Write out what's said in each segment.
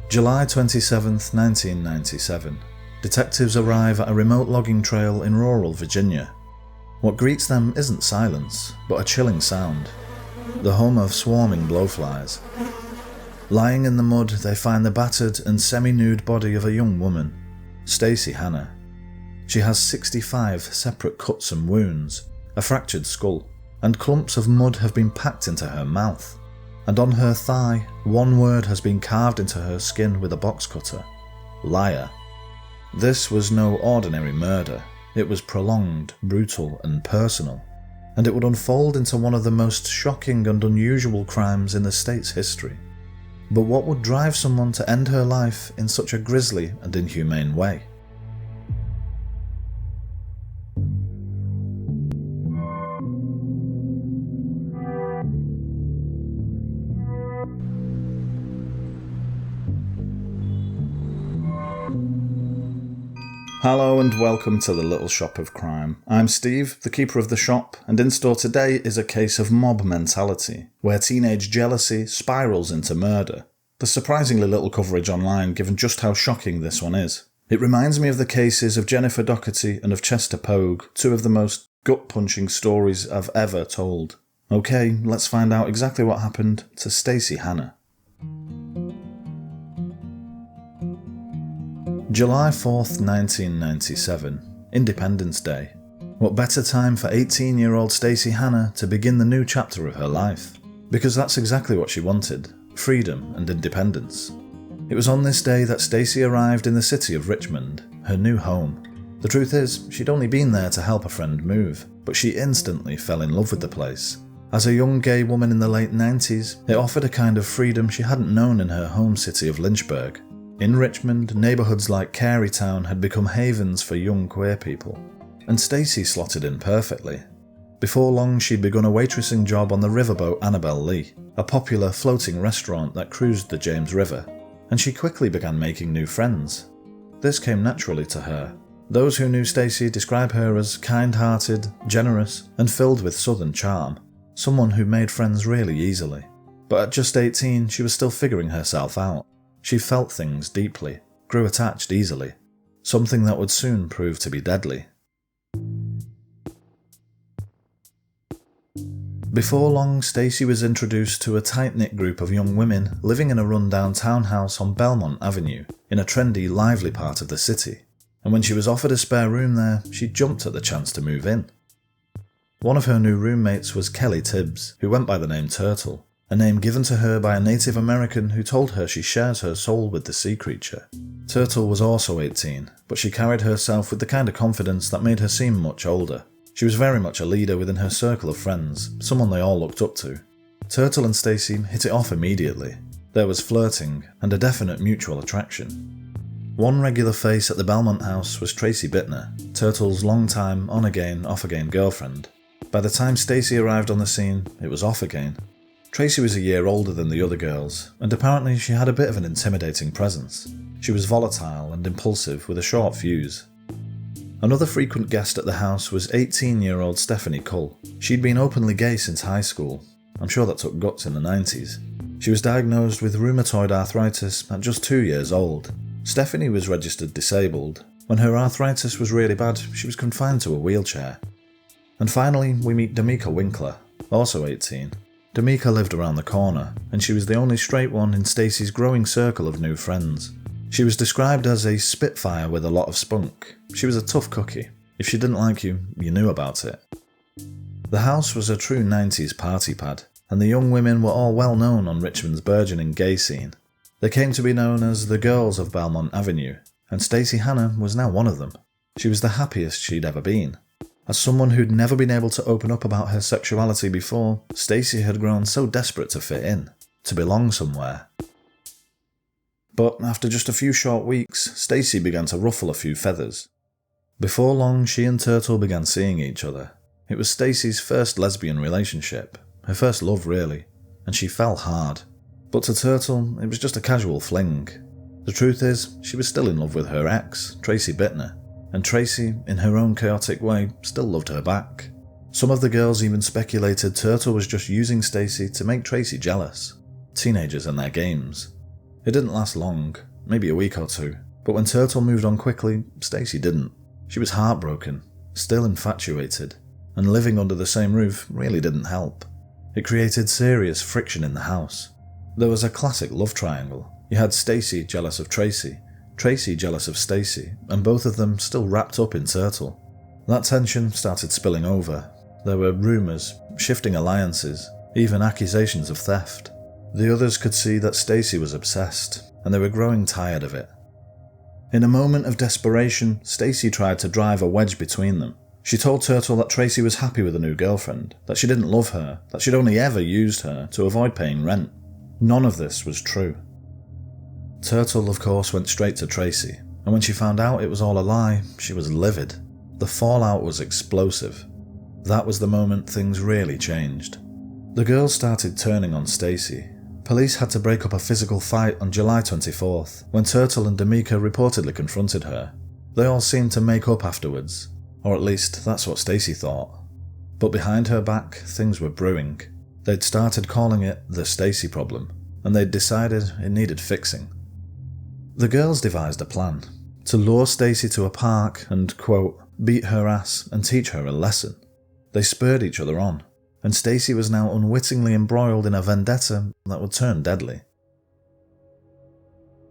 July 27th, 1997. Detectives arrive at a remote logging trail in rural Virginia. What greets them isn't silence, but a chilling sound. The home of swarming blowflies. Lying in the mud, they find the battered and semi-nude body of a young woman, Stacey Hanna. She has 65 separate cuts and wounds, a fractured skull, and clumps of mud have been packed into her mouth. And on her thigh, one word has been carved into her skin with a box cutter: liar. This was no ordinary murder. It was prolonged, brutal, and personal, and it would unfold into one of the most shocking and unusual crimes in the state's history. But what would drive someone to end her life in such a grisly and inhumane way? Hello and welcome to the Little Shop of Crime. I'm Steve, the keeper of the shop, and in store today is a case of mob mentality, where teenage jealousy spirals into murder. There's surprisingly little coverage online given just how shocking this one is. It reminds me of the cases of Jennifer Doherty and of Chester Pogue, two of the most gut-punching stories I've ever told. Okay, let's find out exactly what happened to Stacey Hanna. July 4th, 1997, Independence Day. What better time for 18-year-old Stacey Hanna to begin the new chapter of her life? Because that's exactly what she wanted: freedom and independence. It was on this day that Stacy arrived in the city of Richmond, her new home. The truth is, she'd only been there to help a friend move, but she instantly fell in love with the place. As a young gay woman in the late 90s, it offered a kind of freedom she hadn't known in her home city of Lynchburg. In Richmond, neighbourhoods like Carytown had become havens for young queer people, and Stacy slotted in perfectly. Before long, she'd begun a waitressing job on the riverboat Annabelle Lee, a popular floating restaurant that cruised the James River, and she quickly began making new friends. This came naturally to her. Those who knew Stacy describe her as kind-hearted, generous, and filled with southern charm, someone who made friends really easily. But at just 18, she was still figuring herself out. She felt things deeply, grew attached easily, something that would soon prove to be deadly. Before long, Stacy was introduced to a tight-knit group of young women living in a run-down townhouse on Belmont Avenue, in a trendy, lively part of the city, and when she was offered a spare room there, she jumped at the chance to move in. One of her new roommates was Kelley Tibbs, who went by the name Turtle, a name given to her by a Native American who told her she shares her soul with the sea creature. Turtle was also 18, but she carried herself with the kind of confidence that made her seem much older. She was very much a leader within her circle of friends, someone they all looked up to. Turtle and Stacy hit it off immediately. There was flirting, and a definite mutual attraction. One regular face at the Belmont house was Tracy Bitner, Turtle's long-time on-again, off-again girlfriend. By the time Stacy arrived on the scene, it was off again. Tracy was a year older than the other girls, and apparently she had a bit of an intimidating presence. She was volatile and impulsive with a short fuse. Another frequent guest at the house was 18-year-old Stephanie Cull. She'd been openly gay since high school. I'm sure that took guts in the 90s. She was diagnosed with rheumatoid arthritis at just 2 years old. Stephanie was registered disabled. When her arthritis was really bad, she was confined to a wheelchair. And finally, we meet Domica Winckler, also 18. Domica lived around the corner, and she was the only straight one in Stacy's growing circle of new friends. She was described as a spitfire with a lot of spunk. She was a tough cookie. If she didn't like you, you knew about it. The house was a true 90s party pad, and the young women were all well known on Richmond's burgeoning gay scene. They came to be known as the girls of Belmont Avenue, and Stacey Hanna was now one of them. She was the happiest she'd ever been. As someone who'd never been able to open up about her sexuality before, Stacy had grown so desperate to fit in, to belong somewhere. But after just a few short weeks, Stacy began to ruffle a few feathers. Before long, she and Turtle began seeing each other. It was Stacy's first lesbian relationship, her first love really, and she fell hard. But to Turtle, it was just a casual fling. The truth is, she was still in love with her ex, Tracy Bitner, and Tracy, in her own chaotic way, still loved her back. Some of the girls even speculated Turtle was just using Stacy to make Tracy jealous. Teenagers and their games. It didn't last long, maybe a week or two, but when Turtle moved on quickly, Stacy didn't. She was heartbroken, still infatuated, and living under the same roof really didn't help. It created serious friction in the house. There was a classic love triangle. You had Stacy jealous of Tracy, Tracy jealous of Stacy, and both of them still wrapped up in Turtle. That tension started spilling over. There were rumours, shifting alliances, even accusations of theft. The others could see that Stacy was obsessed, and they were growing tired of it. In a moment of desperation, Stacy tried to drive a wedge between them. She told Turtle that Tracy was happy with a new girlfriend, that she didn't love her, that she'd only ever used her to avoid paying rent. None of this was true. Turtle, of course, went straight to Tracy, and when she found out it was all a lie, she was livid. The fallout was explosive. That was the moment things really changed. The girls started turning on Stacy. Police had to break up a physical fight on July 24th, when Turtle and Domica reportedly confronted her. They all seemed to make up afterwards, or at least that's what Stacy thought. But behind her back, things were brewing. They'd started calling it the Stacy problem, and they'd decided it needed fixing. The girls devised a plan to lure Stacy to a park and, quote, beat her ass and teach her a lesson. They spurred each other on, and Stacy was now unwittingly embroiled in a vendetta that would turn deadly.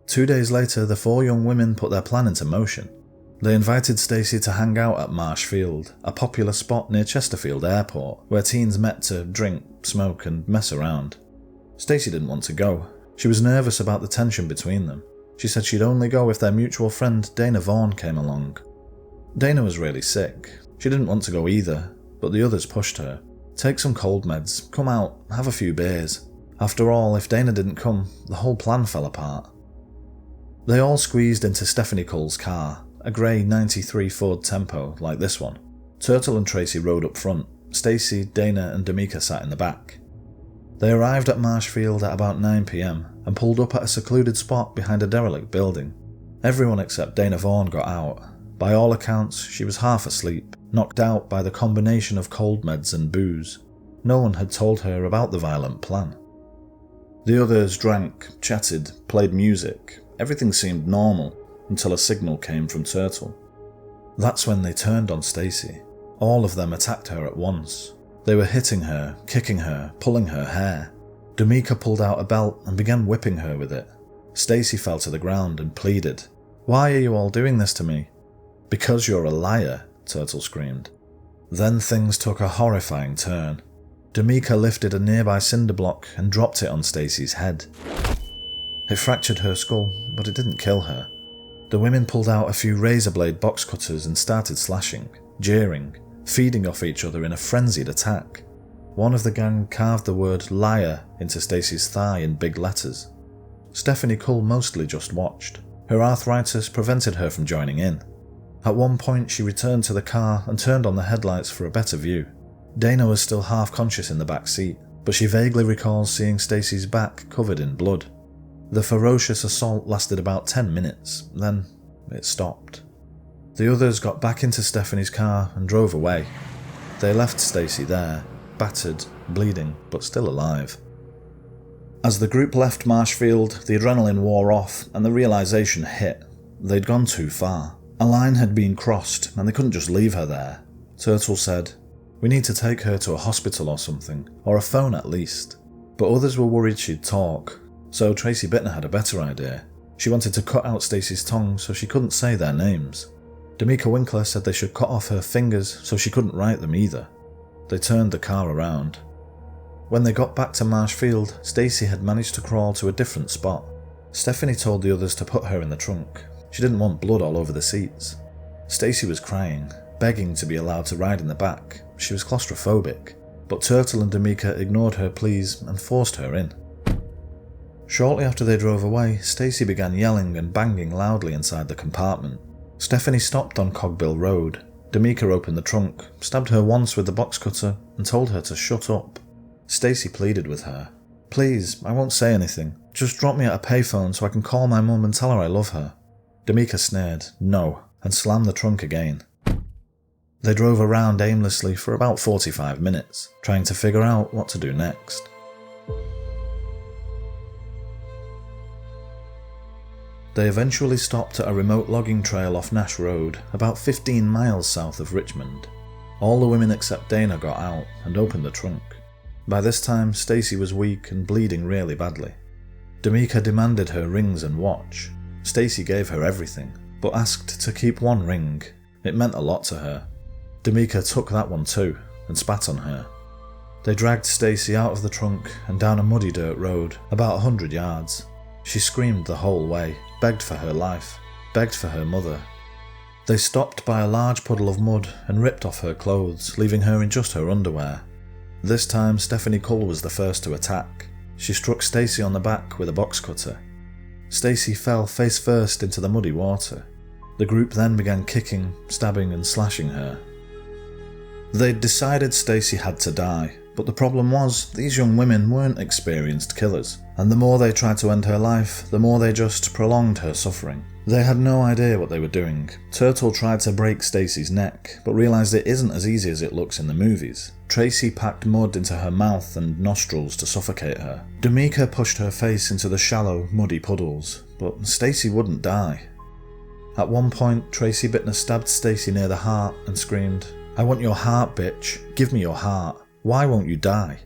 2 days later, the 4 young women put their plan into motion. They invited Stacy to hang out at Marshfield, a popular spot near Chesterfield Airport, where teens met to drink, smoke and mess around. Stacy didn't want to go. She was nervous about the tension between them. She said she'd only go if their mutual friend Dana Vaughan came along. Dana was really sick. She didn't want to go either, but the others pushed her. Take some cold meds, come out, have a few beers. After all, if Dana didn't come, the whole plan fell apart. They all squeezed into Stephanie Cull's car, a grey 93 Ford Tempo like this one. Turtle and Tracy rode up front. Stacy, Dana and Domica sat in the back. They arrived at Marshfield at about 9 PM and pulled up at a secluded spot behind a derelict building. Everyone except Dana Vaughan got out. By all accounts, she was half asleep, knocked out by the combination of cold meds and booze. No one had told her about the violent plan. The others drank, chatted, played music. Everything seemed normal until a signal came from Turtle. That's when they turned on Stacy. All of them attacked her at once. They were hitting her, kicking her, pulling her hair. Domica pulled out a belt and began whipping her with it. Stacy fell to the ground and pleaded, "Why are you all doing this to me?" "Because you're a liar," Turtle screamed. Then things took a horrifying turn. Domica lifted a nearby cinder block and dropped it on Stacy's head. It fractured her skull, but it didn't kill her. The women pulled out a few razor blade box cutters and started slashing, jeering, feeding off each other in a frenzied attack. One of the gang carved the word liar into Stacy's thigh in big letters. Stephanie Cull mostly just watched. Her arthritis prevented her from joining in. At one point she returned to the car and turned on the headlights for a better view. Dana was still half conscious in the back seat, but she vaguely recalls seeing Stacy's back covered in blood. The ferocious assault lasted about 10 minutes, then it stopped. The others got back into Stephanie's car and drove away. They left Stacy there, battered, bleeding, but still alive. As the group left Marshfield, the adrenaline wore off and the realisation hit. They'd gone too far. A line had been crossed and they couldn't just leave her there. Turtle said, "We need to take her to a hospital or something, or a phone at least." But others were worried she'd talk, so Tracy Bitner had a better idea. She wanted to cut out Stacy's tongue so she couldn't say their names. Domica Winckler said they should cut off her fingers so she couldn't write them either. They turned the car around. When they got back to Marshfield, Stacy had managed to crawl to a different spot. Stephanie told the others to put her in the trunk. She didn't want blood all over the seats. Stacy was crying, begging to be allowed to ride in the back. She was claustrophobic, but Turtle and Domica ignored her pleas and forced her in. Shortly after they drove away, Stacy began yelling and banging loudly inside the compartment. Stephanie stopped on Cogbill Road. Domica opened the trunk, stabbed her once with the box cutter, and told her to shut up. Stacy pleaded with her. "Please, I won't say anything. Just drop me at a payphone so I can call my mum and tell her I love her." Domica snared, "No," and slammed the trunk again. They drove around aimlessly for about 45 minutes, trying to figure out what to do next. They eventually stopped at a remote logging trail off Nash Road, about 15 miles south of Richmond. All the women except Dana got out and opened the trunk. By this time, Stacy was weak and bleeding really badly. Domica demanded her rings and watch. Stacy gave her everything, but asked to keep one ring. It meant a lot to her. Domica took that one too, and spat on her. They dragged Stacy out of the trunk and down a muddy dirt road, about 100 yards. She screamed the whole way, begged for her life, begged for her mother. They stopped by a large puddle of mud and ripped off her clothes, leaving her in just her underwear. This time, Stephanie Cull was the first to attack. She struck Stacy on the back with a box cutter. Stacy fell face first into the muddy water. The group then began kicking, stabbing and slashing her. They'd decided Stacy had to die, but the problem was these young women weren't experienced killers, and the more they tried to end her life, the more they just prolonged her suffering. They had no idea what they were doing. Turtle tried to break Stacy's neck, but realised it isn't as easy as it looks in the movies. Tracy packed mud into her mouth and nostrils to suffocate her. Domica pushed her face into the shallow, muddy puddles, but Stacy wouldn't die. At one point, Tracy Bitner stabbed Stacy near the heart and screamed, "I want your heart, bitch. Give me your heart. Why won't you die?"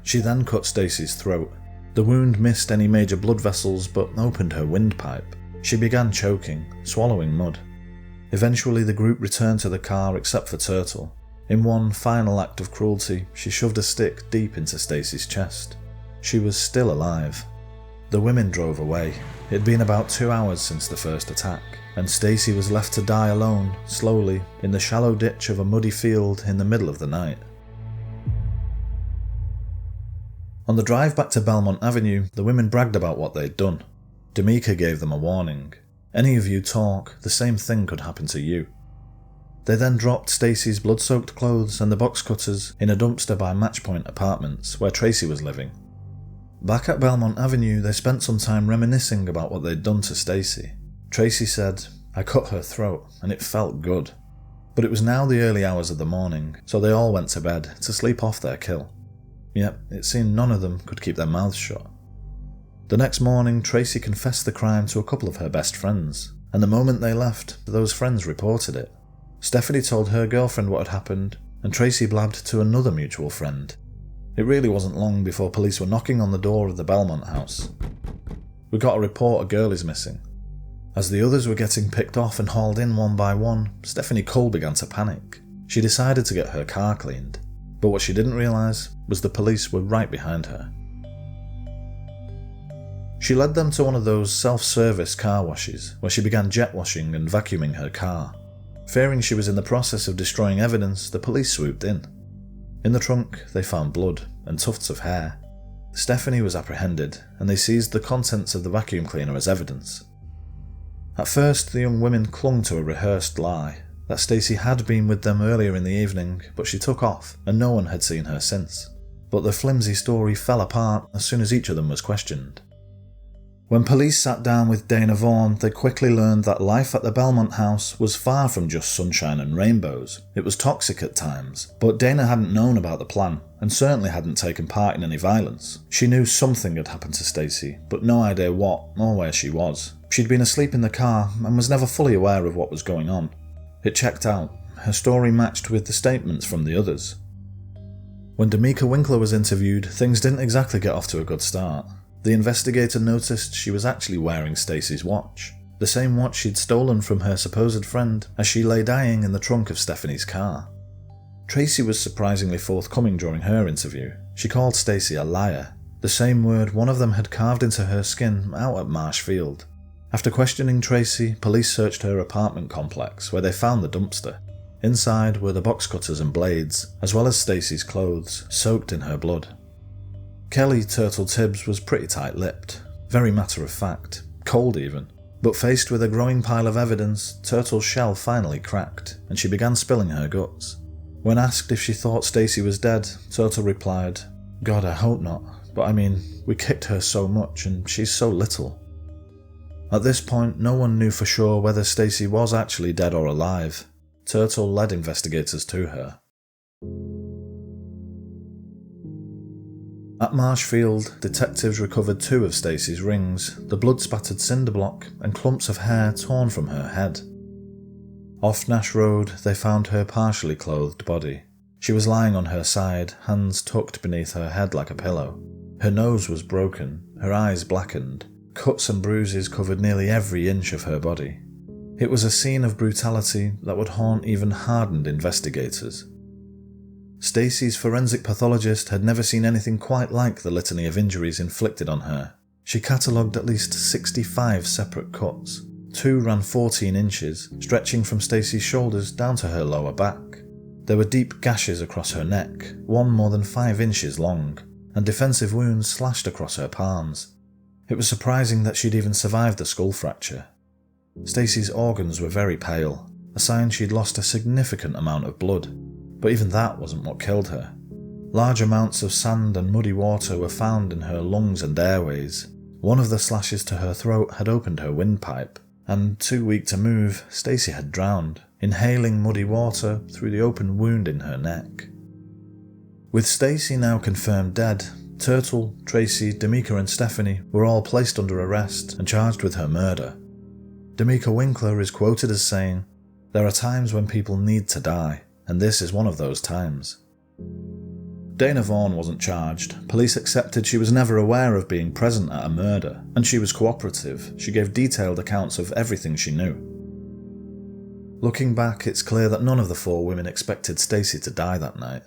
She then cut Stacy's throat. The wound missed any major blood vessels but opened her windpipe. She began choking, swallowing mud. Eventually the group returned to the car except for Turtle. In one final act of cruelty, she shoved a stick deep into Stacy's chest. She was still alive. The women drove away. It had been about 2 hours since the first attack, and Stacy was left to die alone, slowly, in the shallow ditch of a muddy field in the middle of the night. On the drive back to Belmont Avenue, the women bragged about what they'd done. Domica gave them a warning. Any of you talk, the same thing could happen to you. They then dropped Stacy's blood-soaked clothes and the box cutters in a dumpster by Matchpoint Apartments, where Tracy was living. Back at Belmont Avenue, they spent some time reminiscing about what they'd done to Stacy. Tracy said, "I cut her throat, and it felt good." But it was now the early hours of the morning, so they all went to bed to sleep off their kill. Yet, it seemed none of them could keep their mouths shut. The next morning, Tracy confessed the crime to a couple of her best friends, and the moment they left, those friends reported it. Stephanie told her girlfriend what had happened, and Tracy blabbed to another mutual friend. It really wasn't long before police were knocking on the door of the Belmont house. "We got a report a girl is missing." As the others were getting picked off and hauled in one by one, Stephanie Cull began to panic. She decided to get her car cleaned, but what she didn't realise was the police were right behind her. She led them to one of those self-service car washes, where she began jet washing and vacuuming her car. Fearing she was in the process of destroying evidence, the police swooped in. In the trunk, they found blood and tufts of hair. Stephanie was apprehended, and they seized the contents of the vacuum cleaner as evidence. At first, the young women clung to a rehearsed lie, that Stacy had been with them earlier in the evening, but she took off, and no one had seen her since. But the flimsy story fell apart as soon as each of them was questioned. When police sat down with Dana Vaughan, they quickly learned that life at the Belmont house was far from just sunshine and rainbows. It was toxic at times, but Dana hadn't known about the plan, and certainly hadn't taken part in any violence. She knew something had happened to Stacy, but no idea what or where she was. She'd been asleep in the car and was never fully aware of what was going on. It checked out. Her story matched with the statements from the others. When Domica Winckler was interviewed, things didn't exactly get off to a good start. The investigator noticed she was actually wearing Stacy's watch, the same watch she'd stolen from her supposed friend as she lay dying in the trunk of Stephanie's car. Tracy was surprisingly forthcoming during her interview. She called Stacy a liar, the same word one of them had carved into her skin out at Marshfield. After questioning Tracy, police searched her apartment complex where they found the dumpster. Inside were the box cutters and blades, as well as Stacy's clothes, soaked in her blood. Kelley Turtle Tibbs was pretty tight-lipped, very matter-of-fact, cold even, but faced with a growing pile of evidence, Turtle's shell finally cracked, and she began spilling her guts. When asked if she thought Stacy was dead, Turtle replied, "God, I hope not, but I mean, we kicked her so much and she's so little." At this point, no one knew for sure whether Stacy was actually dead or alive. Turtle led investigators to her. At Marshfield, detectives recovered 2 of Stacy's rings, the blood-spattered cinder block, and clumps of hair torn from her head. Off Nash Road, they found her partially clothed body. She was lying on her side, hands tucked beneath her head like a pillow. Her nose was broken, her eyes blackened. Cuts and bruises covered nearly every inch of her body. It was a scene of brutality that would haunt even hardened investigators. Stacy's forensic pathologist had never seen anything quite like the litany of injuries inflicted on her. She catalogued at least 65 separate cuts. 2 ran 14 inches, stretching from Stacy's shoulders down to her lower back. There were deep gashes across her neck, one more than 5 inches long, and defensive wounds slashed across her palms. It was surprising that she'd even survived the skull fracture. Stacy's organs were very pale, a sign she'd lost a significant amount of blood, but even that wasn't what killed her. Large amounts of sand and muddy water were found in her lungs and airways. One of the slashes to her throat had opened her windpipe, and too weak to move, Stacy had drowned, inhaling muddy water through the open wound in her neck. With Stacy now confirmed dead, Turtle, Tracy, Domica and Stephanie were all placed under arrest and charged with her murder. Domica Winckler is quoted as saying, "There are times when people need to die, and this is one of those times." Dana Vaughan wasn't charged. Police accepted she was never aware of being present at a murder, and she was cooperative. She gave detailed accounts of everything she knew. Looking back, it's clear that none of the 4 women expected Stacy to die that night.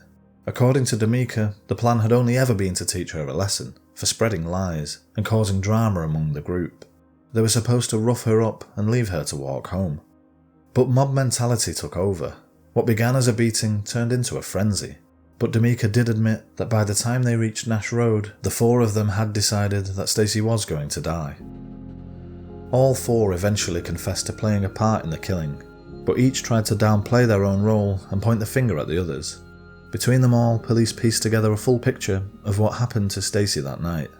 According to Domica, the plan had only ever been to teach her a lesson, for spreading lies and causing drama among the group. They were supposed to rough her up and leave her to walk home. But mob mentality took over. What began as a beating turned into a frenzy. But Domica did admit that by the time they reached Nash Road, the 4 of them had decided that Stacy was going to die. All 4 eventually confessed to playing a part in the killing, but each tried to downplay their own role and point the finger at the others. Between them all, police pieced together a full picture of what happened to Stacy that night.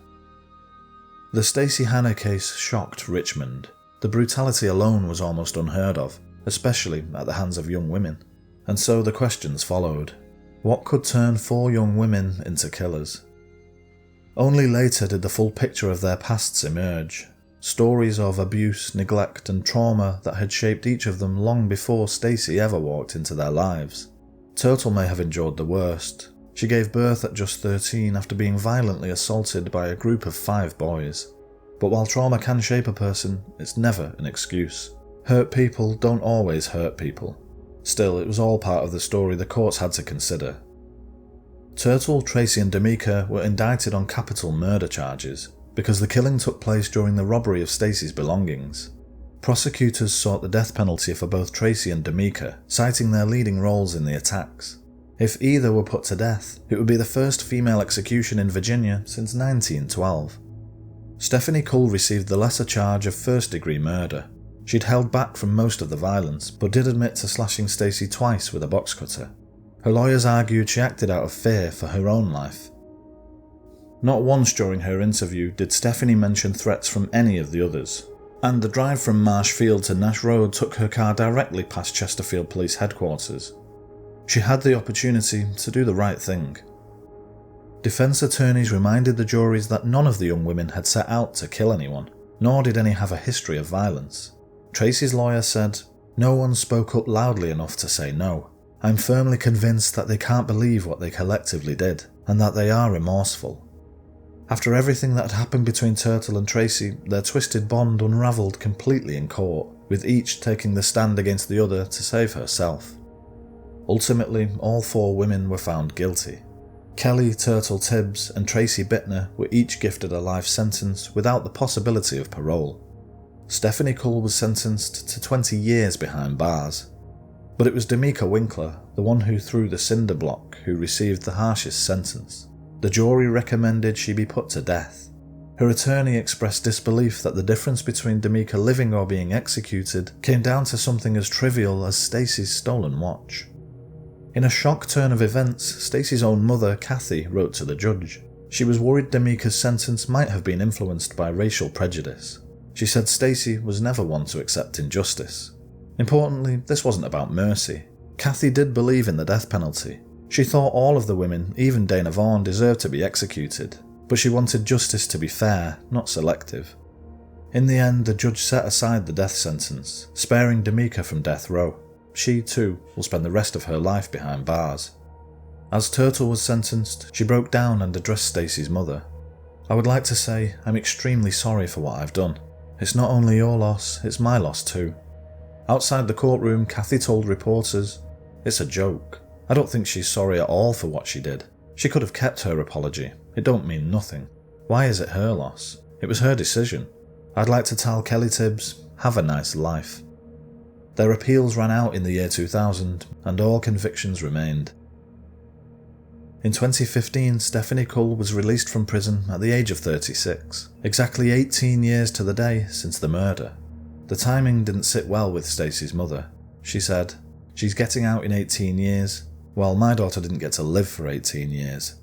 The Stacey Hanna case shocked Richmond. The brutality alone was almost unheard of, especially at the hands of young women. And so the questions followed. What could turn 4 young women into killers? Only later did the full picture of their pasts emerge. Stories of abuse, neglect and trauma that had shaped each of them long before Stacy ever walked into their lives. Turtle may have endured the worst. She gave birth at just 13 after being violently assaulted by a group of 5 boys. But while trauma can shape a person, it's never an excuse. Hurt people don't always hurt people. Still, it was all part of the story the courts had to consider. Turtle, Tracy and Domica were indicted on capital murder charges because the killing took place during the robbery of Stacy's belongings. Prosecutors sought the death penalty for both Tracy and Domica, citing their leading roles in the attacks. If either were put to death, it would be the first female execution in Virginia since 1912. Stephanie Cull received the lesser charge of first-degree murder. She'd held back from most of the violence, but did admit to slashing Stacy twice with a box cutter. Her lawyers argued she acted out of fear for her own life. Not once during her interview did Stephanie mention threats from any of the others, and the drive from Marshfield to Nash Road took her car directly past Chesterfield Police Headquarters. She had the opportunity to do the right thing. Defence attorneys reminded the juries that none of the young women had set out to kill anyone, nor did any have a history of violence. Tracy's lawyer said, "No one spoke up loudly enough to say no. I'm firmly convinced that they can't believe what they collectively did, and that they are remorseful." After everything that had happened between Turtle and Tracy, their twisted bond unravelled completely in court, with each taking the stand against the other to save herself. Ultimately, all 4 women were found guilty. Kelley, Turtle, Tibbs and Tracy Bitner were each gifted a life sentence without the possibility of parole. Stephanie Cull was sentenced to 20 years behind bars. But it was Domica Winckler, the one who threw the cinder block, who received the harshest sentence. The jury recommended she be put to death. Her attorney expressed disbelief that the difference between Domica living or being executed came down to something as trivial as Stacy's stolen watch. In a shock turn of events, Stacy's own mother, Kathy, wrote to the judge. She was worried Domica's sentence might have been influenced by racial prejudice. She said Stacy was never one to accept injustice. Importantly, this wasn't about mercy. Kathy did believe in the death penalty. She thought all of the women, even Dana Vaughan, deserved to be executed, but she wanted justice to be fair, not selective. In the end, the judge set aside the death sentence, sparing Domica from death row. She, too, will spend the rest of her life behind bars. As Turtle was sentenced, she broke down and addressed Stacy's mother. "I would like to say I'm extremely sorry for what I've done. It's not only your loss, it's my loss too." Outside the courtroom, Kathy told reporters, "It's a joke. I don't think she's sorry at all for what she did. She could have kept her apology. It don't mean nothing. Why is it her loss? It was her decision. I'd like to tell Kelley Tibbs, have a nice life." Their appeals ran out in the year 2000, and all convictions remained. In 2015, Stephanie Cull was released from prison at the age of 36, exactly 18 years to the day since the murder. The timing didn't sit well with Stacy's mother. She said, "She's getting out in 18 years. Well, my daughter didn't get to live for 18 years.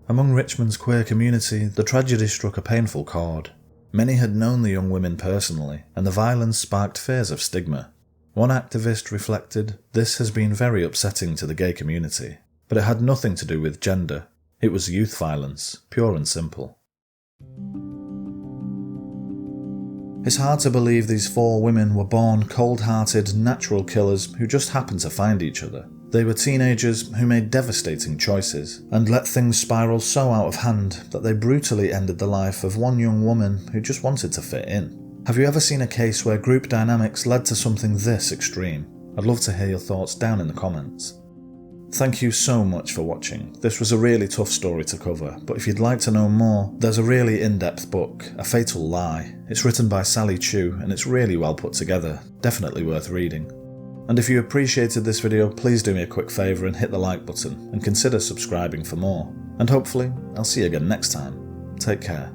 Among Richmond's queer community, the tragedy struck a painful chord. Many had known the young women personally, and the violence sparked fears of stigma. One activist reflected, "This has been very upsetting to the gay community, but it had nothing to do with gender. It was youth violence, pure and simple." It's hard to believe these 4 women were born cold-hearted, natural killers who just happened to find each other. They were teenagers who made devastating choices, and let things spiral so out of hand that they brutally ended the life of one young woman who just wanted to fit in. Have you ever seen a case where group dynamics led to something this extreme? I'd love to hear your thoughts down in the comments. Thank you so much for watching. This was a really tough story to cover, but if you'd like to know more, there's a really in-depth book, A Fatal Lie. It's written by Sally Chu, and it's really well put together, definitely worth reading. And if you appreciated this video, please do me a quick favour and hit the like button, and consider subscribing for more. And hopefully, I'll see you again next time. Take care.